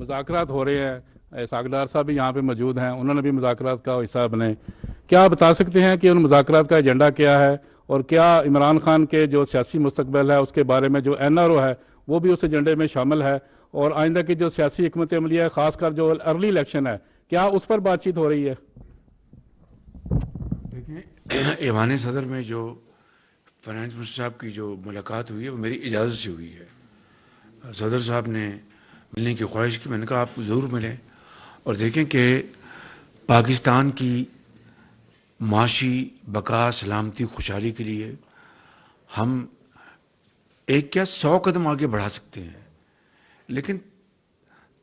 मुज़ाकरात हो रहे हैं, सागडार साहब भी यहाँ पे मौजूद हैं, उन्होंने भी मुज़ाकरात का हिस्सा बने। क्या आप बता सकते हैं कि उन मुज़ाकरात का एजेंडा क्या है, और क्या इमरान खान के जो सियासी मुस्तकबिल है उसके बारे में जो NRO है वो भी उस एजेंडे में शामिल है, और आइंदा की जो सियासी हिकमत अमली है, ख़ासकर जो अर्ली इलेक्शन है, क्या उस पर बातचीत हो रही है? देखिए, ईवान सदर में जो फाइनेंस मिनिस्टर साहब की जो मुलाकात हुई है वो मेरी इजाज़त से हुई है। सदर साहब ने मिलने की ख्वाहिश की, मैंने कहा आप ज़रूर मिलें और देखें कि पाकिस्तान की माशी बका, सलामती, खुशहाली के लिए हम एक क्या 100 कदम आगे बढ़ा सकते हैं, लेकिन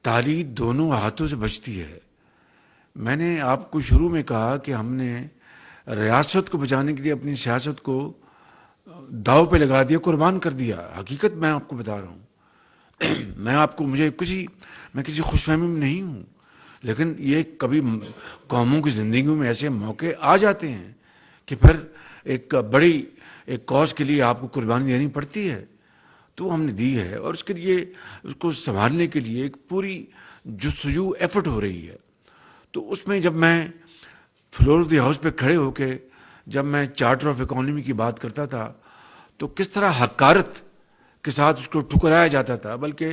ताली दोनों हाथों से बचती है। मैंने आपको शुरू में कहा कि हमने रियासत को बचाने के लिए अपनी सियासत को दाव पे लगा दिया, कुर्बान कर दिया। हकीकत मैं आपको बता रहा हूँ। मैं किसी खुशफहमी में नहीं हूँ, लेकिन ये कभी कौमों की ज़िंदगियों में ऐसे मौके आ जाते हैं कि फिर एक कॉज के लिए आपको कुर्बानी देनी पड़ती है, तो हमने दी है और उसके लिए उसको संभालने के लिए एक पूरी जुस्तजू एफर्ट हो रही है। तो उसमें जब मैं फ्लोर ऑफ द हाउस पे खड़े होके जब मैं चार्टर ऑफ इकोनॉमी की बात करता था तो किस तरह हकारत के साथ उसको ठुकराया जाता था, बल्कि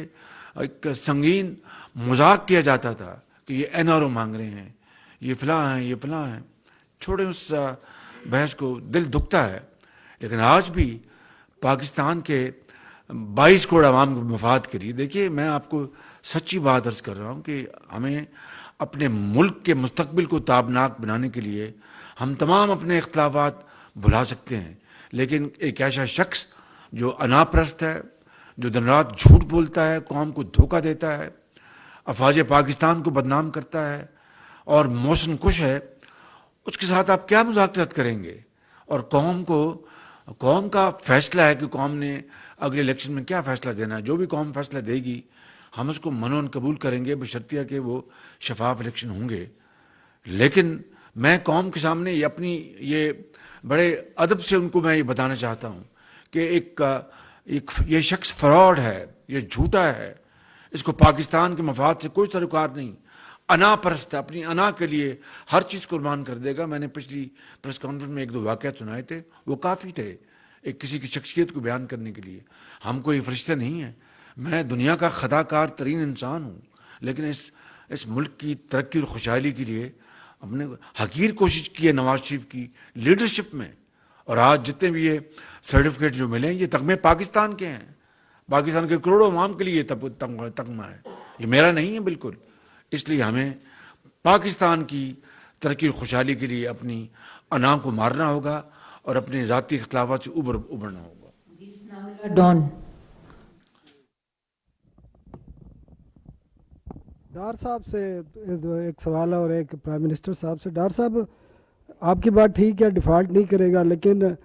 एक संगीन मजाक किया जाता था कि ये NRO मांग रहे हैं, ये फलां हैं, ये फलां हैं। छोड़े उस बहस को, दिल दुखता है। लेकिन आज भी पाकिस्तान के 22 करोड़ आवाम के मफाद के लिए, देखिए मैं आपको सच्ची बात अर्ज कर रहा हूँ कि हमें अपने मुल्क के मुस्तकबिल को ताबनाक बनाने के लिए हम तमाम अपने इख्तलाफात भुला सकते हैं, लेकिन एक ऐसा शख्स जो अनापरस्त है, जो दिन रात झूठ बोलता है, कौम को धोखा देता है, अफवाज पाकिस्तान को बदनाम करता है और मौसन कुश है, उसके साथ आप क्या मुज़ाकरात करेंगे? और कौम का फैसला है कि कौम ने अगले इलेक्शन में क्या फ़ैसला देना है। जो भी कौम फैसला देगी हम उसको मनोन कबूल करेंगे, बशर्तिया कि वो शफाफ इलेक्शन होंगे। लेकिन मैं कौम के सामने ये बड़े अदब से उनको मैं ये बताना चाहता हूँ कि ये शख्स फ्रॉड है, ये झूठा है, इसको पाकिस्तान के मफाद से कोई ताल्लुकात नहीं, अनापरस्त है, अपनी अना के लिए हर चीज़ कुर्बान कर देगा। मैंने पिछली प्रेस कॉन्फ्रेंस में 1-2 वाक़यात सुनाए थे, वो काफ़ी थे एक किसी की शख्सियत को बयान करने के लिए। हम कोई फरिश्ते नहीं हैं, मैं दुनिया का खताकार तरीन इंसान हूँ, लेकिन इस मुल्क की तरक्की और खुशहाली के लिए हमने हकीर कोशिश की है नवाज शरीफ की लीडरशिप में। और आज जितने भी ये सर्टिफिकेट जो मिले हैं ये तगमे पाकिस्तान के हैं, पाकिस्तान के करोड़ों अवाम के लिए तगमा है, ये मेरा नहीं है बिल्कुल। इसलिए हमें पाकिस्तान की तरक्की और खुशहाली के लिए अपनी अना को मारना होगा और अपने ज़ाती इख्तलाफात से उबरना होगा। डॉन डार साहब से एक सवाल है और एक प्राइम मिनिस्टर साहब से। डार साहब, आपकी बात ठीक है, डिफ़ॉल्ट नहीं करेगा, लेकिन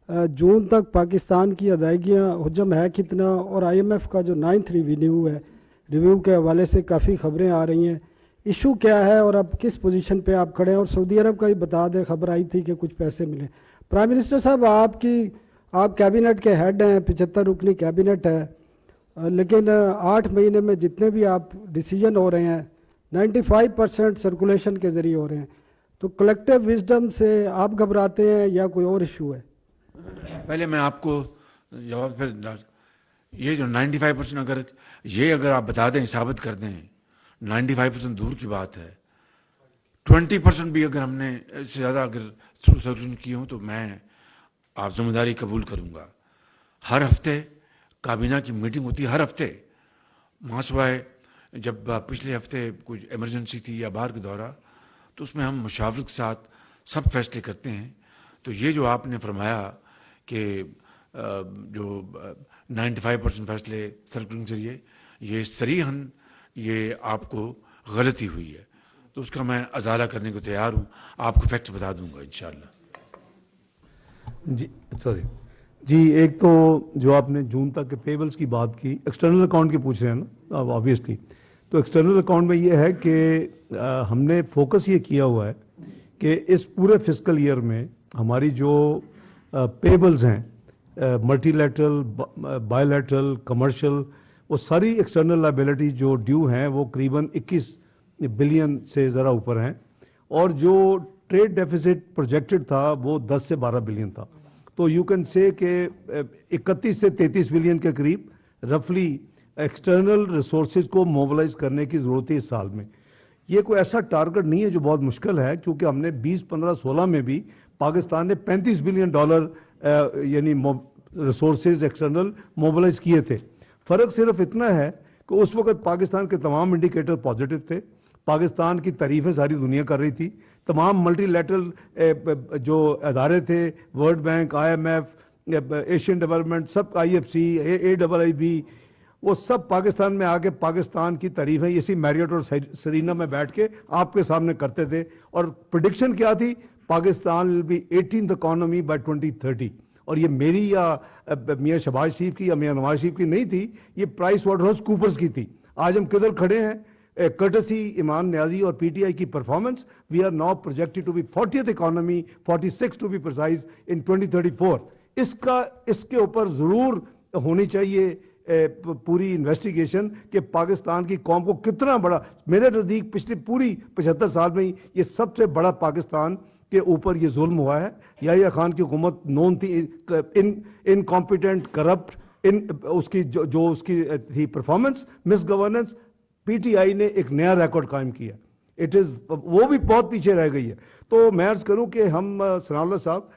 जून तक पाकिस्तान की अदायगियाँ हुजम है कितना, और IMF का जो 9th रिव्यू के हवाले से काफ़ी खबरें आ रही हैं, इशू क्या है और अब किस पोजीशन पे आप खड़े हैं? और सऊदी अरब का ही बता दें, खबर आई थी कि कुछ पैसे मिले। प्राइम मिनिस्टर साहब, आप कैबिनेट के हेड हैं, 75 रुकनी कैबिनेट है, लेकिन 8 महीने में जितने भी आप डिसीजन हो रहे हैं 95% सर्कुलेशन के ज़रिए हो रहे हैं, तो कलेक्टिव विजडम से आप घबराते हैं या कोई और इशू है? पहले मैं आपको जवाब, फिर ये जो 95% अगर आप बता दें, साबित कर दें, 95% दूर की बात है, 20% भी अगर हमने इससे ज़्यादा अगर थ्रू सर्कुलेशन की हूँ तो मैं आप जिम्मेदारी कबूल करूँगा। हर हफ्ते काबीना की मीटिंग होती है, हर हफ्ते, महासवाए जब पिछले हफ्ते कुछ इमरजेंसी थी या बाहर का दौरा, तो उसमें हम मुशावरत के साथ सब फैसले करते हैं। तो ये जो आपने फरमाया कि जो 95% फैसले सर्कुलेशन के जरिए, ये सरीहन ये आपको गलती हुई है, तो उसका मैं अजाला करने को तैयार हूँ, आपको फैक्ट्स बता दूंगा इंशाल्लाह। जी, एक तो जो आपने जून तक के पेबल्स की बात की, एक्सटर्नल अकाउंट की पूछ रहे हैं ना अब ऑब्वियसली, तो एक्सटर्नल अकाउंट में ये है कि हमने फोकस ये किया हुआ है कि इस पूरे फिस्कल ईयर में हमारी जो पेबल्स हैं, मल्टीलैटरल, बायलैटरल, कमर्शियल, वो सारी एक्सटर्नल लाइबिलिटीज जो ड्यू हैं वो करीबन 21 बिलियन से ज़रा ऊपर हैं, और जो ट्रेड डेफिसिट प्रोजेक्टेड था वो 10 से 12 बिलियन था। तो यू कैन से कि 31 से 33 बिलियन के करीब रफली एक्सटर्नल रिसोर्सेज को मोबिलाइज करने की ज़रूरत है इस साल में। ये कोई ऐसा टारगेट नहीं है जो बहुत मुश्किल है, क्योंकि हमने 20, 15, 16 में भी पाकिस्तान ने $35 बिलियन यानी रिसोर्सेज एक्सटर्नल मोबिलाइज किए थे। फ़र्क सिर्फ इतना है कि उस वक्त पाकिस्तान के तमाम इंडिकेटर पॉजिटिव थे, पाकिस्तान की तारीफ़ें सारी दुनिया कर रही थी, तमाम मल्टीलैटरल जो अदारे थे, world bank, IMF, Asian development, सब IFC, AIIB, वो सब पाकिस्तान में आके पाकिस्तान की तारीफ़ें इसी मैरियट और सरीना में बैठ के आपके सामने करते थे। और प्रेडिक्शन क्या थी? Pakistan will be 18th economy by 2030। और ये मेरी या मियाँ शहबाज शरीफ की या मियाँ नवाज शरीफ की नहीं थी, ये प्राइस वाटरहाउस कूपर्स की थी। आज हम किधर खड़े हैं? कर्टसी इमाम न्याजी और PTI की performance, we are now projected to be 40th economy, 46 to be precise, in 2034। इसके ऊपर ज़रूर होनी चाहिए पूरी इन्वेस्टिगेशन कि पाकिस्तान की कौम को कितना बड़ा, मेरे नज़दीक पिछले पूरी 75 साल में ही ये सबसे बड़ा पाकिस्तान के ऊपर ये जुल्म हुआ है। याहिया खान की हुकूमत नॉन थी, इनकॉम्पिटेंट, करप्ट, उसकी जो उसकी थी परफॉर्मेंस, मिस गवर्नेंस, PTI ने एक नया रिकॉर्ड कायम किया। वो भी बहुत पीछे रह गई है। तो मैं अर्ज करूं कि हम सनाउल्लाह साहब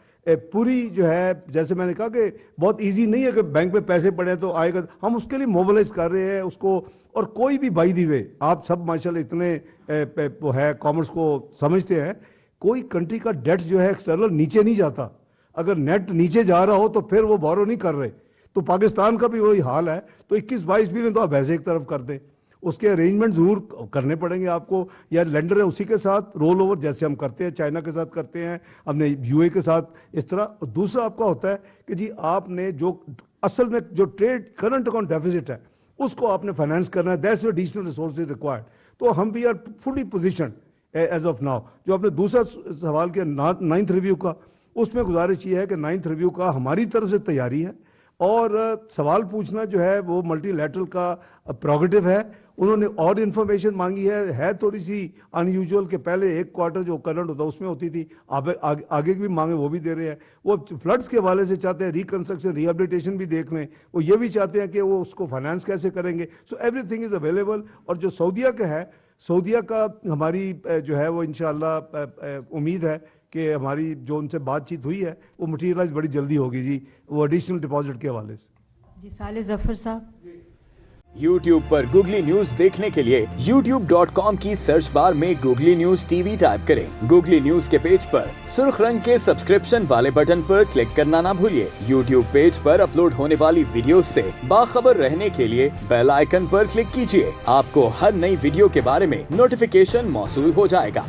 पूरी जो है, जैसे मैंने कहा कि बहुत इजी नहीं है कि बैंक में पैसे पड़े तो आएगा, हम उसके लिए मोबिलाइज कर रहे हैं उसको। और कोई भी बाई दी वे, आप सब माशाल्लाह इतने वो है कॉमर्स को समझते हैं, कोई कंट्री का डेट जो है एक्सटर्नल नीचे नहीं जाता। अगर नेट नीचे जा रहा हो तो फिर वो बोरो नहीं कर रहे। तो पाकिस्तान का भी वही हाल है। तो 21-22 बिलियन तो आप वैसे एक तरफ कर दें, उसके अरेंजमेंट जरूर करने पड़ेंगे आपको, या लेंडर है उसी के साथ रोल ओवर जैसे हम करते हैं, चाइना के साथ करते हैं, हमने UAE के साथ इस तरह। दूसरा आपका होता है कि जी आपने जो असल में जो ट्रेड करंट अकाउंट डेफिसिट है उसको आपने फाइनेंस करना है, दैट्स एडिशनल रिसोर्सेज रिक्वायर्ड। तो हम we are fully position as of now. जो आपने दूसरा सवाल किया 9th रिव्यू का, उसमें गुजारिश ये है कि 9th रिव्यू का हमारी तरफ से तैयारी है, और सवाल पूछना जो है वो मल्टीलैटरल का प्रोगेटिव है। उन्होंने और इन्फॉर्मेशन मांगी है थोड़ी सी अनयूजुअल के पहले एक क्वार्टर जो करंट होता उसमें होती थी, आगे की भी मांगे वो भी दे रहे हैं। वो फ्लड्स के हवाले से चाहते हैं रिकंस्ट्रक्शन, रिहेबिलिटेशन भी देख लें। वो ये भी चाहते हैं कि वो उसको फाइनेंस कैसे करेंगे। So everything is available. और जो सऊदीया का है, सऊदीया का हमारी जो है वो इंशाअल्लाह उम्मीद है कि हमारी जो उनसे बातचीत हुई है वो मटीरियलाइज बड़ी जल्दी होगी जी, वो एडिशनल डिपॉजिट के हवाले से। जी साले जफर साहब। YouTube पर गूगली न्यूज देखने के लिए youtube.com की सर्च बार में गूगली न्यूज TV टाइप करें। गूगली न्यूज के पेज पर सुर्ख रंग के सब्सक्रिप्शन वाले बटन पर क्लिक करना ना भूलिए। YouTube पेज पर अपलोड होने वाली वीडियोस से बाखबर रहने के लिए बेल आइकन पर क्लिक कीजिए। आपको हर नई वीडियो के बारे में नोटिफिकेशन मौसूल हो जाएगा।